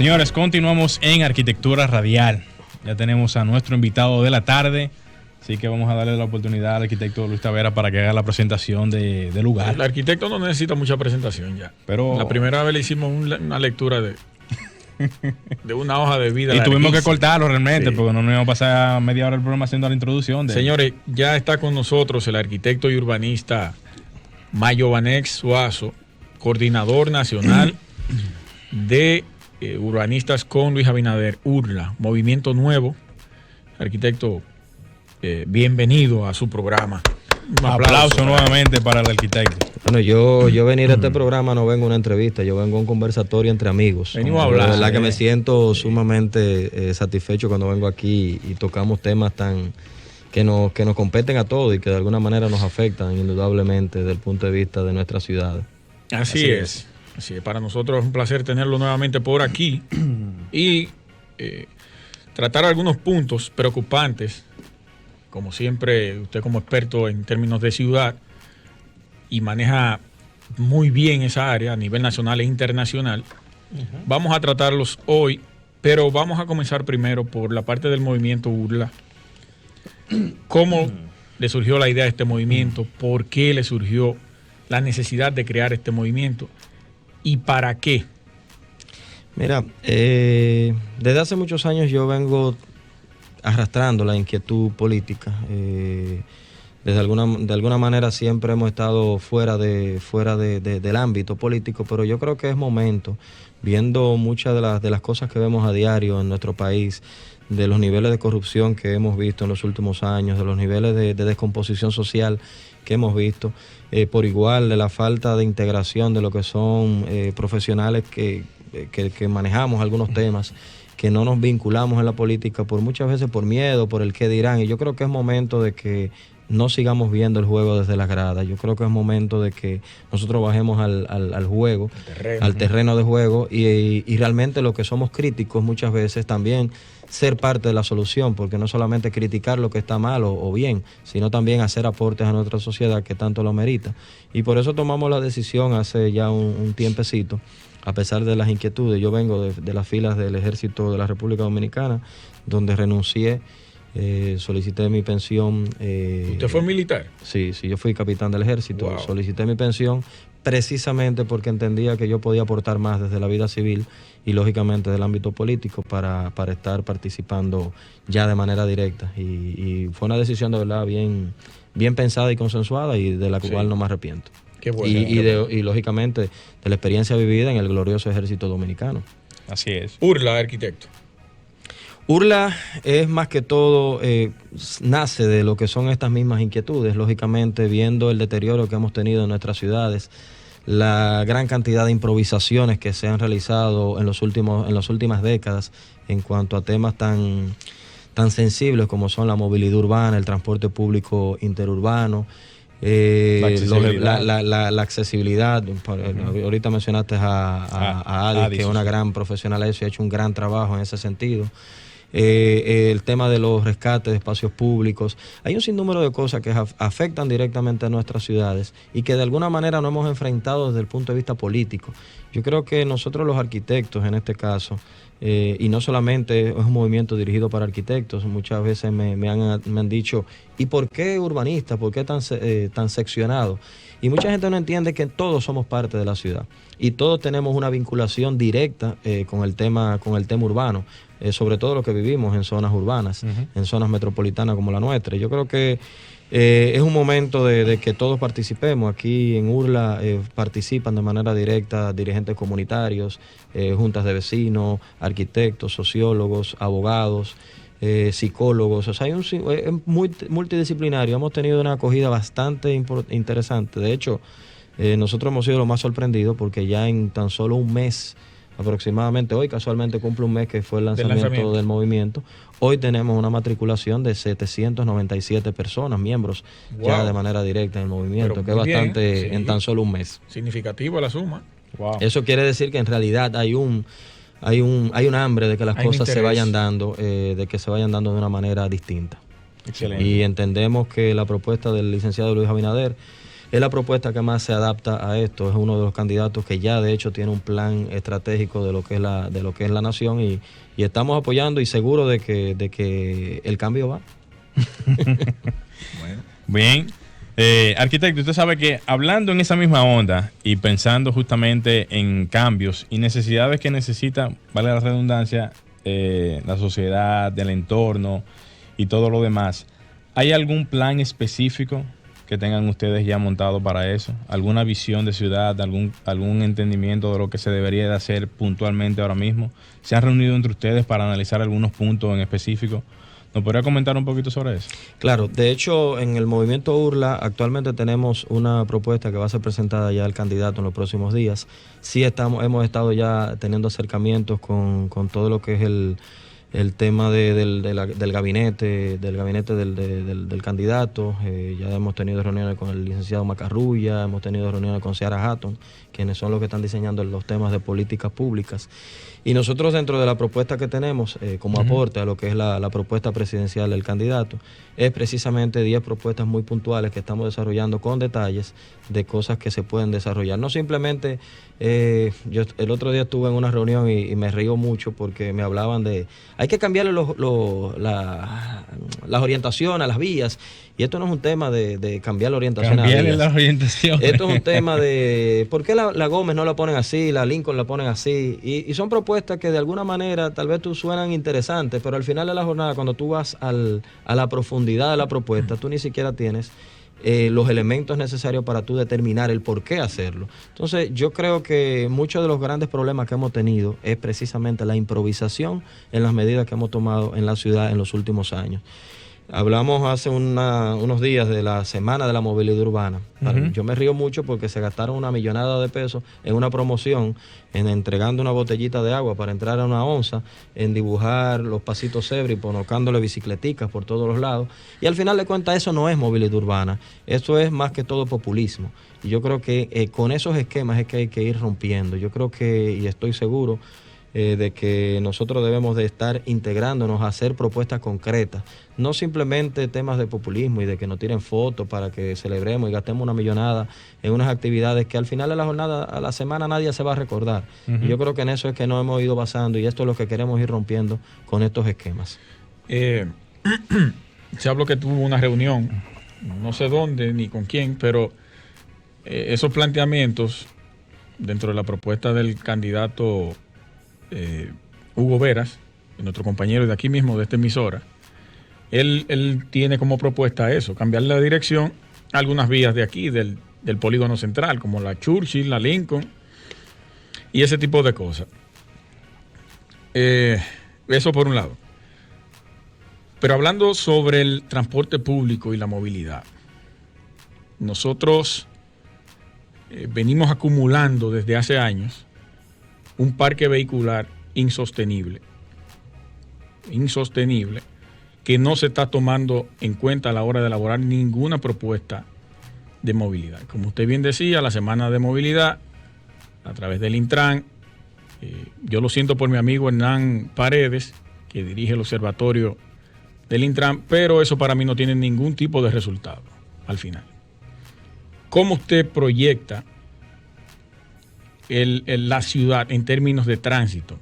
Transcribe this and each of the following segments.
Señores, continuamos en Arquitectura Radial. Ya tenemos a nuestro invitado de la tarde, así que vamos a darle la oportunidad al arquitecto Luis Tavera para que haga la presentación del lugar. El arquitecto no necesita mucha presentación ya. Pero la primera vez le hicimos una lectura de una hoja de vida. Y tuvimos que cortarlo realmente, sí, porque no nos íbamos a pasar media hora el programa haciendo la introducción. Señores, ya está con nosotros el arquitecto y urbanista Mayovanex Suazo, coordinador nacional de urbanistas con Luis Abinader, URLA, Movimiento Nuevo. Arquitecto, bienvenido a su programa. Un aplauso nuevamente para el arquitecto. Bueno, yo venir a este programa no vengo a una entrevista, yo vengo a un conversatorio entre amigos. Venimos a hablar. La verdad que me siento sumamente satisfecho cuando vengo aquí y tocamos temas que nos competen a todos y que de alguna manera nos afectan indudablemente desde el punto de vista de nuestra ciudad. Así es. Así es. Para nosotros es un placer tenerlo nuevamente por aquí y tratar algunos puntos preocupantes. Como siempre, usted como experto en términos de ciudad y maneja muy bien esa área a nivel nacional e internacional, vamos a tratarlos hoy, pero vamos a comenzar primero por la parte del movimiento URLA. ¿Cómo le surgió la idea de este movimiento? ¿Por qué le surgió la necesidad de crear este movimiento? ¿Y para qué? Mira, desde hace muchos años yo vengo arrastrando la inquietud política. De alguna manera siempre hemos estado fuera del ámbito político, pero yo creo que es momento, viendo muchas de las cosas que vemos a diario en nuestro país, de los niveles de corrupción que hemos visto en los últimos años, de los niveles de descomposición social que hemos visto, por igual de la falta de integración de lo que son profesionales que manejamos algunos temas, que no nos vinculamos en la política muchas veces por miedo, por el qué dirán, y yo creo que es momento de que no sigamos viendo el juego desde las gradas. Yo creo que es momento de que nosotros bajemos al juego, al terreno de juego y realmente lo que somos críticos muchas veces también ser parte de la solución, porque no solamente criticar lo que está mal o bien, sino también hacer aportes a nuestra sociedad que tanto lo merita. Y por eso tomamos la decisión hace ya un tiempecito, a pesar de las inquietudes. Yo vengo de las filas del Ejército de la República Dominicana, donde renuncié. Solicité mi pensión. ¿Usted fue militar? Sí, yo fui capitán del ejército. Wow. Solicité mi pensión precisamente porque entendía que yo podía aportar más desde la vida civil y lógicamente del ámbito político para estar participando ya de manera directa. Y fue una decisión de verdad bien pensada y consensuada y de la cual no me arrepiento. Qué bueno. Y lógicamente de la experiencia vivida en el glorioso ejército dominicano. Así es. URLA, arquitecto. URLA es más que todo, nace de lo que son estas mismas inquietudes, lógicamente viendo el deterioro que hemos tenido en nuestras ciudades, la gran cantidad de improvisaciones que se han realizado en las últimas décadas en cuanto a temas tan sensibles como son la movilidad urbana, el transporte público interurbano, la accesibilidad. Ahorita mencionaste a Adis, que es una gran profesional y ha hecho un gran trabajo en ese sentido. El tema de los rescates de espacios públicos. Hay un sinnúmero de cosas que afectan directamente a nuestras ciudades y que de alguna manera no hemos enfrentado desde el punto de vista político. Yo creo que nosotros los arquitectos en este caso, y no solamente es un movimiento dirigido para arquitectos, muchas veces me han dicho, ¿y por qué urbanistas? ¿Por qué tan seccionado? Y mucha gente no entiende que todos somos parte de la ciudad y todos tenemos una vinculación directa con el tema urbano, sobre todo los que vivimos en zonas urbanas, en zonas metropolitanas como la nuestra. Yo creo que es un momento de que todos participemos. Aquí en URLA participan de manera directa dirigentes comunitarios, juntas de vecinos, arquitectos, sociólogos, abogados, psicólogos. O sea, es muy multidisciplinario. Hemos tenido una acogida bastante interesante. De hecho, nosotros hemos sido los más sorprendidos porque ya en tan solo un mes aproximadamente, hoy casualmente cumple un mes que fue el lanzamiento del movimiento, hoy tenemos una matriculación de 797 personas, miembros ya de manera directa en el movimiento. Pero que es bastante en tan solo un mes. Significativo la suma. Wow. Eso quiere decir que en realidad hay un hambre de que las cosas se vayan dando, de una manera distinta. Excelente. Y entendemos que la propuesta del licenciado Luis Abinader es la propuesta que más se adapta a esto. Es uno de los candidatos que ya de hecho tiene un plan estratégico de lo que es la nación y estamos apoyando y seguros de que el cambio va. Bueno. Bien. Arquitecto, usted sabe que hablando en esa misma onda y pensando justamente en cambios y necesidades que necesita, vale la redundancia, la sociedad, el entorno y todo lo demás, ¿hay algún plan específico que tengan ustedes ya montado para eso? ¿Alguna visión de ciudad, algún entendimiento de lo que se debería de hacer puntualmente ahora mismo? ¿Se han reunido entre ustedes para analizar algunos puntos en específico? ¿Nos podría comentar un poquito sobre eso? Claro, de hecho en el movimiento URLA actualmente tenemos una propuesta que va a ser presentada ya al candidato en los próximos días. Sí hemos estado ya teniendo acercamientos con todo lo que es el tema del gabinete del candidato. Ya hemos tenido reuniones con el licenciado Macarrulla, hemos tenido reuniones con Ciara Hatton, quienes son los que están diseñando los temas de políticas públicas. Y nosotros dentro de la propuesta que tenemos como aporte a lo que es la propuesta presidencial del candidato, es precisamente 10 propuestas muy puntuales que estamos desarrollando con detalles de cosas que se pueden desarrollar. No simplemente, yo el otro día estuve en una reunión y me río mucho porque me hablaban de, hay que cambiarle las orientaciones a las vías. Y esto no es un tema de cambiar la orientación a las vías. Las orientaciones. Esto es un tema de por qué la Gómez no la ponen así, la Lincoln la ponen así. Y son propuestas que de alguna manera tal vez tú suenan interesantes, pero al final de la jornada, cuando tú vas a la profundidad de la propuesta, tú ni siquiera tienes los elementos necesarios para tú determinar el por qué hacerlo. Entonces yo creo que muchos de los grandes problemas que hemos tenido es precisamente la improvisación en las medidas que hemos tomado en la ciudad en los últimos años. Hablamos hace unos días de la Semana de la Movilidad Urbana. Yo me río mucho porque se gastaron una millonada de pesos en una promoción, en entregando una botellita de agua para entrar a una onza, en dibujar los pasitos cebra y colocándole bicicleticas por todos los lados. Y al final de cuentas eso no es movilidad urbana, eso es más que todo populismo. Y yo creo que con esos esquemas es que hay que ir rompiendo. Yo creo que, y estoy seguro, de que nosotros debemos de estar integrándonos a hacer propuestas concretas, no simplemente temas de populismo y de que nos tiren fotos para que celebremos y gastemos una millonada en unas actividades que al final de la jornada, a la semana nadie se va a recordar. Y yo creo que en eso es que nos hemos ido basando y esto es lo que queremos ir rompiendo con estos esquemas. Se habló que tuvo una reunión, no sé dónde ni con quién, pero esos planteamientos dentro de la propuesta del candidato Hugo Veras, nuestro compañero de aquí mismo, de esta emisora, él tiene como propuesta eso, cambiar la dirección a algunas vías de aquí, del polígono central, como la Churchill, la Lincoln, y ese tipo de cosas. Eso por un lado. Pero hablando sobre el transporte público y la movilidad, nosotros venimos acumulando desde hace años un parque vehicular insostenible, que no se está tomando en cuenta a la hora de elaborar ninguna propuesta de movilidad. Como usted bien decía, la Semana de Movilidad, a través del Intran, yo lo siento por mi amigo Hernán Paredes, que dirige el observatorio del Intran, pero eso para mí no tiene ningún tipo de resultado al final. ¿Cómo usted proyecta la ciudad en términos de tránsito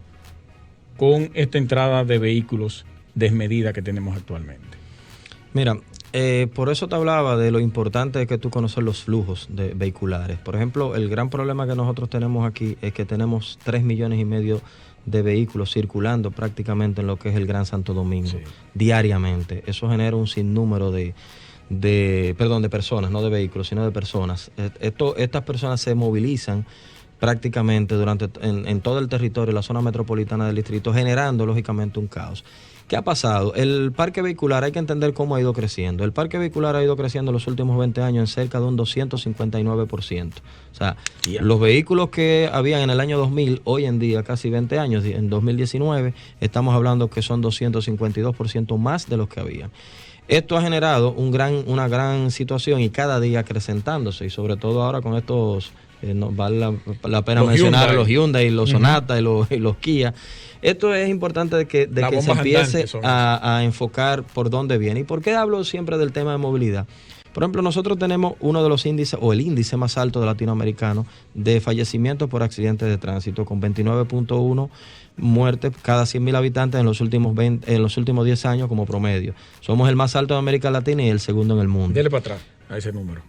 con esta entrada de vehículos desmedida que tenemos actualmente? Mira, por eso te hablaba de lo importante que tú conocer los flujos vehiculares. Por ejemplo, el gran problema que nosotros tenemos aquí es que tenemos 3,5 millones de vehículos circulando prácticamente en lo que es el Gran Santo Domingo, diariamente. Eso genera un sinnúmero de personas, no de vehículos, sino de personas. Estas personas se movilizan prácticamente en todo el territorio, la zona metropolitana del distrito, generando lógicamente un caos. ¿Qué ha pasado? El parque vehicular, hay que entender cómo ha ido creciendo. El parque vehicular ha ido creciendo en los últimos 20 años en cerca de un 259%. O sea, los vehículos que habían en el año 2000, hoy en día, casi 20 años, en 2019, estamos hablando que son 252% más de los que había. Esto ha generado una gran situación y cada día acrecentándose, y sobre todo ahora con estos... no vale la pena mencionar los Hyundai, los Sonata y los Kia. Esto es importante de que se empiece a enfocar por dónde viene. ¿Y por qué hablo siempre del tema de movilidad? Por ejemplo, nosotros tenemos uno de los índices, o el índice más alto de latinoamericano, de fallecimientos por accidentes de tránsito, con 29.1 muertes cada 100.000 habitantes en los últimos 10 años como promedio. Somos el más alto de América Latina y el segundo en el mundo. Dele para atrás a ese número.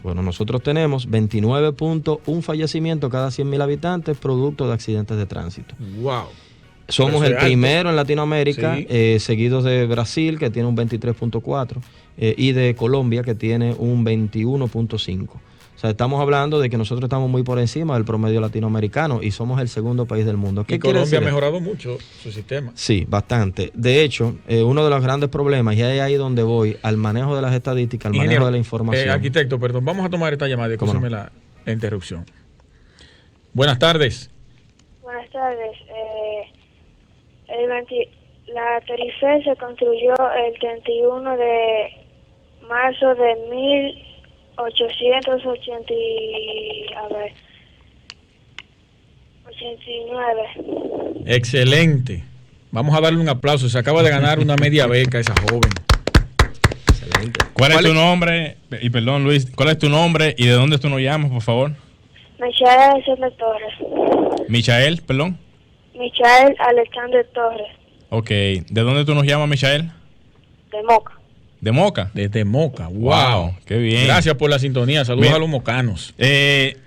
Bueno, nosotros tenemos 29.1 fallecimientos cada 100.000 habitantes producto de accidentes de tránsito. ¡Wow! Somos el primero en Latinoamérica, sí. Seguidos de Brasil, que tiene un 23.4, y de Colombia, que tiene un 21.5. O sea, estamos hablando de que nosotros estamos muy por encima del promedio latinoamericano y somos el segundo país del mundo. ¿Qué quiere decir? Colombia ha mejorado mucho su sistema. Sí, bastante. De hecho, uno de los grandes problemas, y es ahí donde voy, al manejo de las estadísticas, al manejo de la información. Arquitecto, perdón, vamos a tomar esta llamada, escúchame la interrupción. Buenas tardes. Buenas tardes. La Torife se construyó el 31 de marzo de 1889. Excelente. Vamos a darle un aplauso. Se acaba de ganar una media beca esa joven. Excelente. ¿Cuál es tu nombre? Y perdón, Luis, ¿cuál es tu nombre y de dónde tú nos llamas, por favor? Michael Alexander Torres. Michael, perdón. Michael Alexander Torres. Ok. ¿De dónde tú nos llamas, Michael? De Moca. ¿De Moca? Desde Moca. Wow. Qué bien. Gracias por la sintonía. Saludos a los mocanos.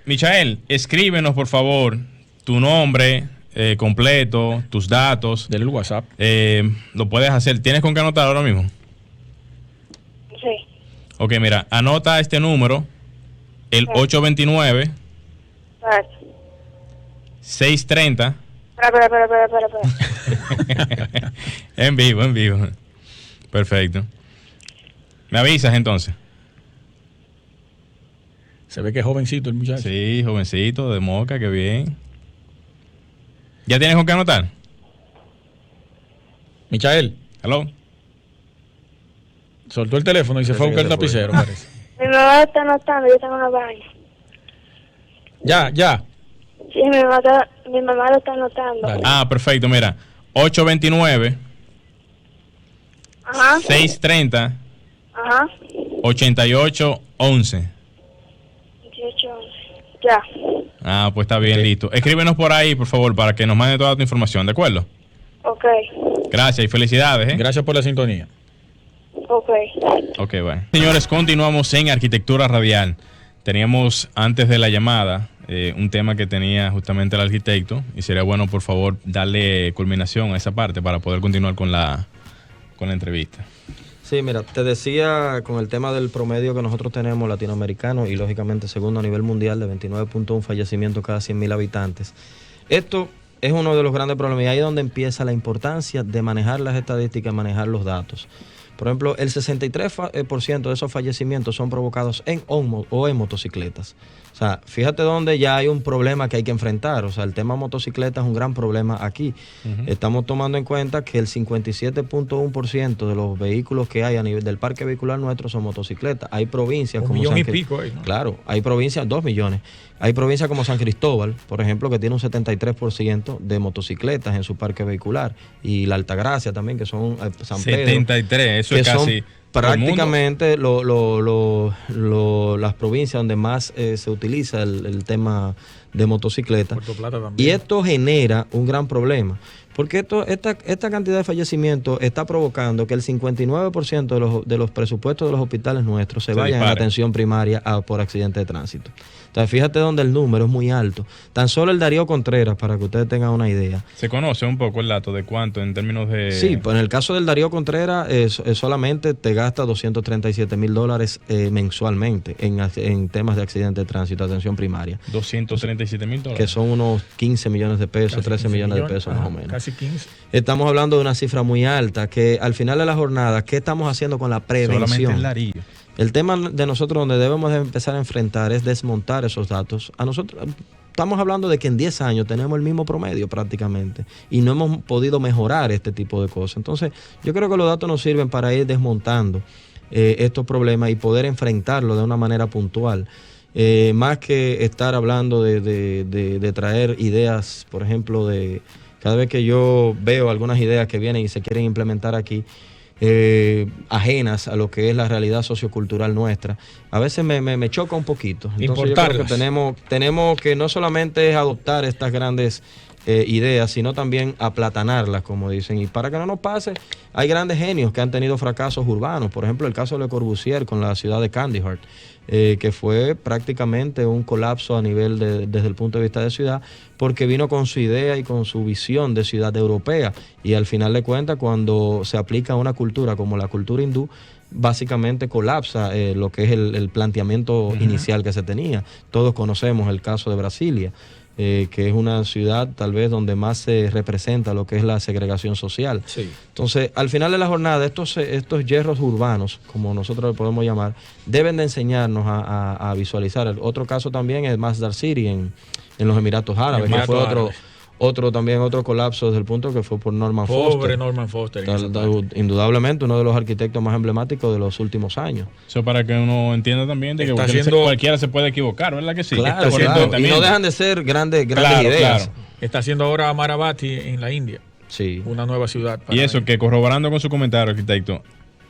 Michael, escríbenos, por favor, tu nombre completo, tus datos. Del WhatsApp. Lo puedes hacer. ¿Tienes con qué anotar ahora mismo? Sí. Ok, mira, anota este número, el 829 630. Espera. En vivo. Perfecto. ¿Me avisas entonces? Se ve que es jovencito el muchacho. Sí, jovencito, de Moca, qué bien. ¿Ya tienes con qué anotar? Michael. ¿Aló? Soltó el teléfono y se fue a buscar el lapicero, parece. Mi mamá lo está anotando, yo tengo una vaina. Ya. Sí, mi mamá lo está anotando. Dale. Ah, perfecto, mira. 829 Ajá. 630 Ajá. 8811. 1811. Ya. Ah, pues está bien, listo. Escríbenos por ahí, por favor, para que nos mande toda tu información, ¿de acuerdo? Ok. Gracias y felicidades. Gracias por la sintonía. Ok, bueno. Señores, continuamos en Arquitectura Radial. Teníamos antes de la llamada un tema que tenía justamente el arquitecto y sería bueno, por favor, darle culminación a esa parte para poder continuar con la entrevista. Sí, mira, te decía con el tema del promedio que nosotros tenemos latinoamericano y lógicamente segundo a nivel mundial de 29.1 fallecimientos cada 100.000 habitantes. Esto es uno de los grandes problemas y ahí es donde empieza la importancia de manejar las estadísticas, manejar los datos. Por ejemplo, el 63% de esos fallecimientos son provocados en motocicletas. O sea, fíjate dónde ya hay un problema que hay que enfrentar. O sea, el tema motocicleta es un gran problema aquí. Estamos tomando en cuenta que el 57.1% de los vehículos que hay a nivel del parque vehicular nuestro son motocicletas. Hay provincias como San Cristóbal. ¿No? Claro, hay provincias, 2 millones. Hay provincias como San Cristóbal, por ejemplo, que tiene un 73% de motocicletas en su parque vehicular. Y la Altagracia también, que son San Pedro. 73, eso es casi... Prácticamente las provincias donde más se utiliza el tema de motocicleta. Puerto Plata también. Y esto genera un gran problema. Porque esta cantidad de fallecimientos está provocando que el 59% de los presupuestos de los hospitales nuestros se vayan a la atención primaria por accidente de tránsito. Entonces, fíjate donde el número es muy alto. Tan solo el Darío Contreras, para que ustedes tengan una idea. ¿Se conoce un poco el dato de cuánto en términos de...? Sí, pues en el caso del Darío Contreras, solamente te gasta $237,000 mensualmente en temas de accidente de tránsito, atención primaria. $237,000. Que son unos 15 millones de pesos, Casi 13 millones de pesos más o menos. Casi 15. Estamos hablando de una cifra muy alta, que al final de la jornada, ¿qué estamos haciendo con la prevención? Solamente el Darío. El tema de nosotros donde debemos de empezar a enfrentar es desmontar esos datos. A nosotros estamos hablando de que en 10 años tenemos el mismo promedio prácticamente y no hemos podido mejorar este tipo de cosas. Entonces, yo creo que los datos nos sirven para ir desmontando estos problemas y poder enfrentarlos de una manera puntual. Más que estar hablando de traer ideas, por ejemplo, cada vez que yo veo algunas ideas que vienen y se quieren implementar aquí, ajenas a lo que es la realidad sociocultural nuestra, a veces me choca un poquito. Entonces yo creo que tenemos que no solamente es adoptar estas grandes ideas, sino también aplatanarlas, como dicen. Y para que no nos pase, hay grandes genios que han tenido fracasos urbanos. Por ejemplo, el caso de Le Corbusier con la ciudad de Kandahar, que fue prácticamente un colapso a nivel desde el punto de vista de ciudad, porque vino con su idea y con su visión de ciudad europea. Y al final de cuentas, cuando se aplica a una cultura como la cultura hindú, básicamente colapsa lo que es el planteamiento inicial que se tenía. Todos conocemos el caso de Brasilia, que es una ciudad tal vez donde más se representa lo que es la segregación social. Sí. Entonces, al final de la jornada, estos hierros urbanos, como nosotros le podemos llamar, deben de enseñarnos a visualizar. El otro caso también es Masdar City en los Emiratos Árabes, que fue otro colapso desde el punto que fue por Norman Foster. Pobre Norman Foster. Indudablemente uno de los arquitectos más emblemáticos de los últimos años. Eso para que uno entienda también de que cualquiera se puede equivocar, ¿verdad que sí? Claro, claro. Y no dejan de ser grandes ideas. Claro. Está haciendo ahora Amaravati en la India. Sí. Una nueva ciudad. Y eso, que corroborando con su comentario, arquitecto,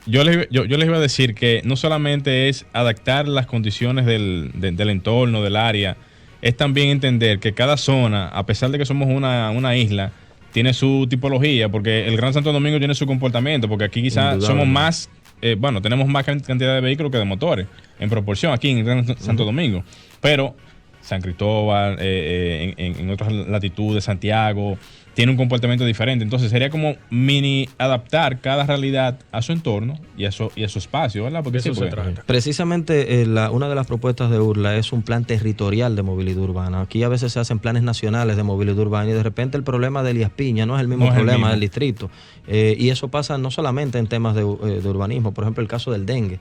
yo les iba a decir que no solamente es adaptar las condiciones del entorno, del área, es también entender que cada zona, a pesar de que somos una isla, tiene su tipología, porque el Gran Santo Domingo tiene su comportamiento, porque aquí quizás somos más, tenemos más cantidad de vehículos que de motores, en proporción, aquí en el Gran Santo Domingo. Pero San Cristóbal, en otras latitudes, Santiago, tiene un comportamiento diferente. Entonces sería como mini adaptar cada realidad a su entorno y a su espacio, ¿verdad? Porque eso se trata. Precisamente una de las propuestas de URLA es un plan territorial de movilidad urbana. Aquí a veces se hacen planes nacionales de movilidad urbana y de repente el problema de Elías Piña no es el mismo problema del distrito. Y eso pasa no solamente en temas de urbanismo, por ejemplo el caso del dengue.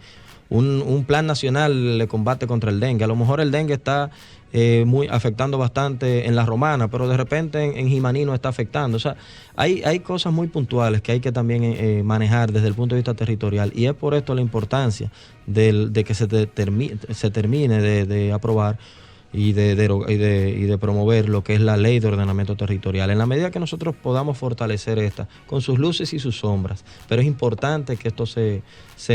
Un plan nacional le combate contra el dengue. A lo mejor el dengue está afectando bastante en La Romana, pero de repente en Jimaní no está afectando. O sea, hay cosas muy puntuales que hay que también manejar desde el punto de vista territorial, y es por esto la importancia de que se termine de aprobar y de promover lo que es la ley de ordenamiento territorial, en la medida que nosotros podamos fortalecer esta, con sus luces y sus sombras. Pero es importante que esto se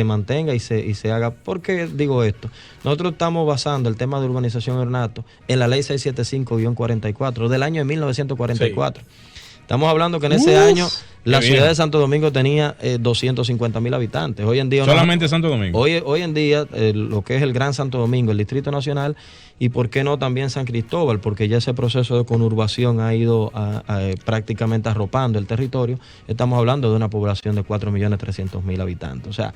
mantenga y se haga. ¿Por qué digo esto? Nosotros estamos basando el tema de urbanización ornato en la ley 675-44 del año de 1944. Sí. Estamos hablando que en ese año la ciudad de Santo Domingo tenía 250,000 habitantes. Hoy en día solamente Santo Domingo. Hoy en día lo que es el Gran Santo Domingo, el Distrito Nacional, y por qué no también San Cristóbal, porque ya ese proceso de conurbación ha ido prácticamente arropando el territorio. Estamos hablando de una población de 4.300.000 habitantes. O sea,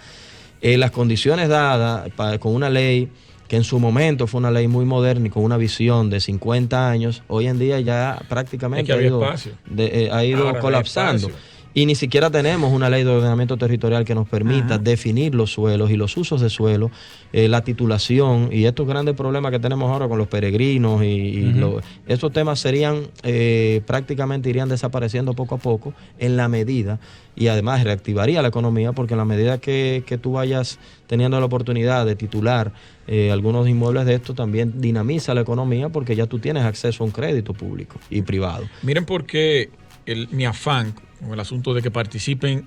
las condiciones dadas con una ley que en su momento fue una ley muy moderna y con una visión de 50 años, hoy en día ya prácticamente ha ido colapsando. Y ni siquiera tenemos una ley de ordenamiento territorial que nos permita definir los suelos y los usos de suelo, la titulación y estos grandes problemas que tenemos ahora con los peregrinos estos temas serían prácticamente irían desapareciendo poco a poco en la medida, y además reactivaría la economía, porque en la medida que tú vayas teniendo la oportunidad de titular algunos inmuebles de esto, también dinamiza la economía, porque ya tú tienes acceso a un crédito público y privado. Miren por qué mi afán con el asunto de que participen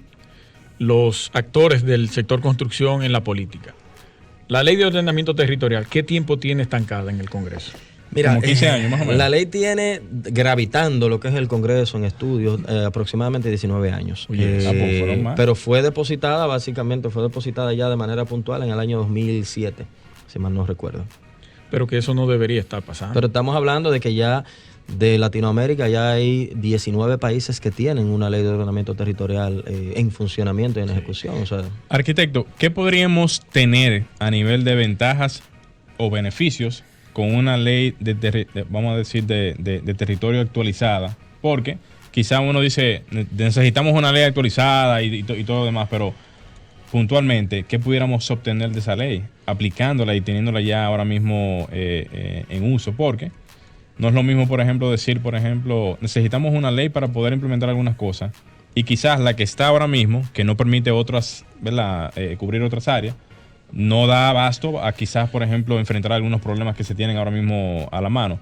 los actores del sector construcción en la política. La ley de ordenamiento territorial, ¿qué tiempo tiene estancada en el Congreso? Mira, como 15 años más o menos. La ley tiene gravitando lo que es el Congreso en estudios aproximadamente 19 años. Pero fue depositada ya de manera puntual en el año 2007, si mal no recuerdo. Pero que eso no debería estar pasando. Pero estamos hablando de que ya de Latinoamérica ya hay 19 países que tienen una ley de ordenamiento territorial en funcionamiento y en ejecución. O sea, arquitecto, ¿qué podríamos tener a nivel de ventajas o beneficios con una ley vamos a decir de territorio actualizada? Porque quizá uno dice, necesitamos una ley actualizada y todo lo demás, pero puntualmente, ¿qué pudiéramos obtener de esa ley? Aplicándola y teniéndola ya ahora mismo en uso, porque no es lo mismo, por ejemplo, necesitamos una ley para poder implementar algunas cosas, y quizás la que está ahora mismo, que no permite otras, ¿verdad? Cubrir otras áreas, no da abasto a quizás, por ejemplo, enfrentar algunos problemas que se tienen ahora mismo a la mano.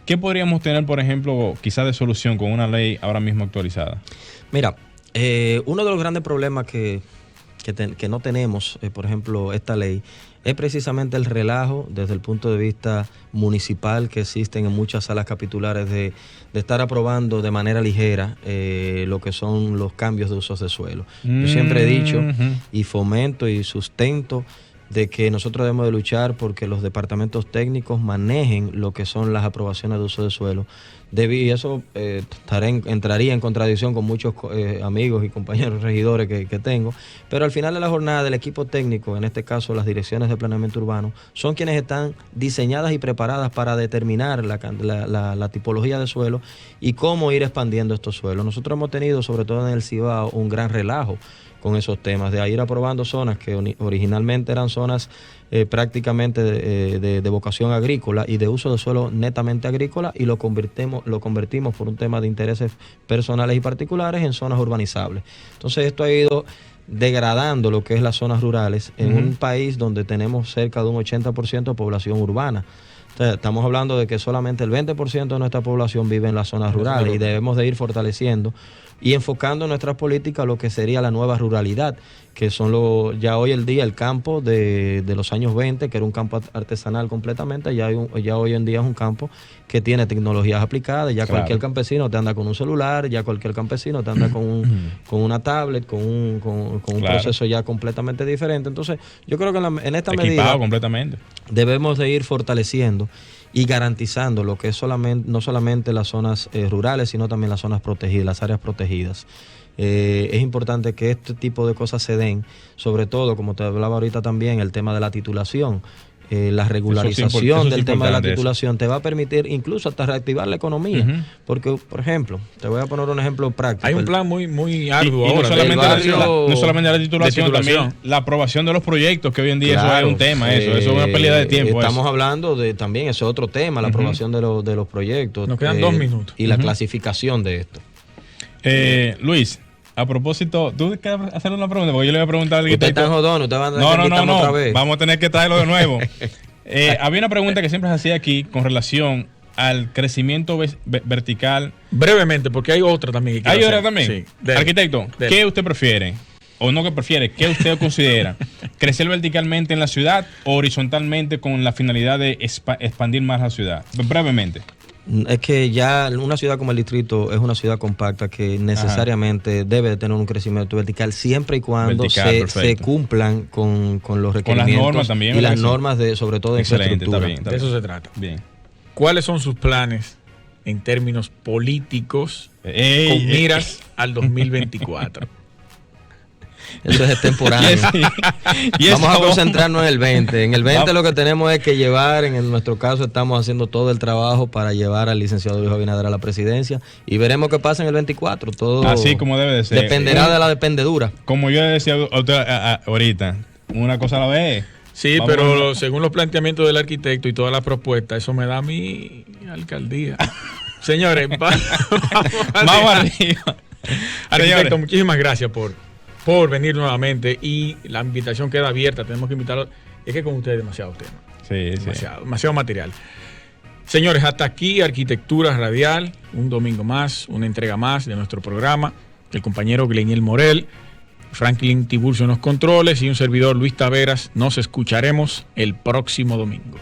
¿Qué podríamos tener, por ejemplo, quizás de solución con una ley ahora mismo actualizada? Mira, uno de los grandes problemas que que no tenemos, por ejemplo, esta ley, es precisamente el relajo desde el punto de vista municipal que existen en muchas salas capitulares de estar aprobando de manera ligera lo que son los cambios de usos de suelo. Yo siempre he dicho y fomento y sustento de que nosotros debemos de luchar porque los departamentos técnicos manejen lo que son las aprobaciones de uso de suelo. Y eso entraría en contradicción con muchos amigos y compañeros regidores que tengo, pero al final de la jornada el equipo técnico, en este caso las direcciones de planeamiento urbano, son quienes están diseñadas y preparadas para determinar la tipología de suelo y cómo ir expandiendo estos suelos. Nosotros hemos tenido, sobre todo en el Cibao, un gran relajo con esos temas, de ir aprobando zonas que originalmente eran zonas prácticamente de vocación agrícola y de uso de suelo netamente agrícola, y lo convertimos por un tema de intereses personales y particulares en zonas urbanizables. Entonces esto ha ido degradando lo que es las zonas rurales en un país donde tenemos cerca de un 80% de población urbana. Estamos hablando de que solamente el 20% de nuestra población vive en las zonas rurales y debemos de ir fortaleciendo y enfocando nuestras políticas a lo que sería la nueva ruralidad, que son ya hoy el día el campo de los años 20, que era un campo artesanal completamente, ya hoy en día es un campo que tiene tecnologías aplicadas, ya cualquier campesino te anda con un celular, ya cualquier campesino te anda con una tablet, con un proceso ya completamente diferente. Entonces, yo creo que en esta medida completamente debemos de ir fortaleciendo y garantizando lo que es no solamente las zonas rurales, sino también las zonas protegidas, las áreas protegidas. Es importante que este tipo de cosas se den, sobre todo, como te hablaba ahorita también, el tema de la titulación. La regularización del tema de la titulación te va a permitir incluso hasta reactivar la economía. Porque, por ejemplo, te voy a poner un ejemplo práctico. Hay un plan muy arduo ahora. No solamente la titulación, también la aprobación de los proyectos, que hoy en día eso es un tema, eso es una pérdida de tiempo. Estamos hablando de también ese otro tema, la aprobación de los proyectos. Nos quedan 2 minutos. Y la clasificación de esto. Luis, a propósito, ¿tú quieres hacer una pregunta? Porque yo le voy a preguntar al Usted está jodón, usted va a tener que invitarme otra vez. Vamos a tener que traerlo de nuevo. Había una pregunta que siempre se hacía aquí con relación al crecimiento vertical. Brevemente, porque hay otra también. ¿Hay otra también? Sí. Arquitecto, ¿qué usted prefiere? O no que prefiere, ¿qué usted considera? ¿Crecer verticalmente en la ciudad o horizontalmente con la finalidad de expandir más la ciudad? Brevemente. Es que ya una ciudad como el Distrito es una ciudad compacta que necesariamente debe de tener un crecimiento vertical siempre y cuando se cumplan con los requerimientos. Con las normas también. Y las normas sobre todo de infraestructura. De eso se trata. Bien. ¿Cuáles son sus planes en términos políticos con miras al 2024? Eso es extemporáneo. Vamos a concentrarnos en el 20. En el 20 lo que tenemos es que llevar, en nuestro caso estamos haciendo todo el trabajo para llevar al licenciado Luis Abinader a la presidencia y veremos qué pasa en el 24. Todo así como debe de ser. Dependerá de la dependedura. Como yo decía ahorita, una cosa a la vez. Sí, pero según los planteamientos del arquitecto y todas las propuestas, eso me da a mi alcaldía. Señores, vamos arriba. Arquitecto, muchísimas gracias por venir nuevamente y la invitación queda abierta. Tenemos que invitarlo. Es que con ustedes demasiado tema. Demasiado material. Señores, hasta aquí Arquitectura Radial, un domingo más, una entrega más de nuestro programa. El compañero Gleniel Morel, Franklin Tiburcio en los controles y un servidor Luis Taveras. Nos escucharemos el próximo domingo.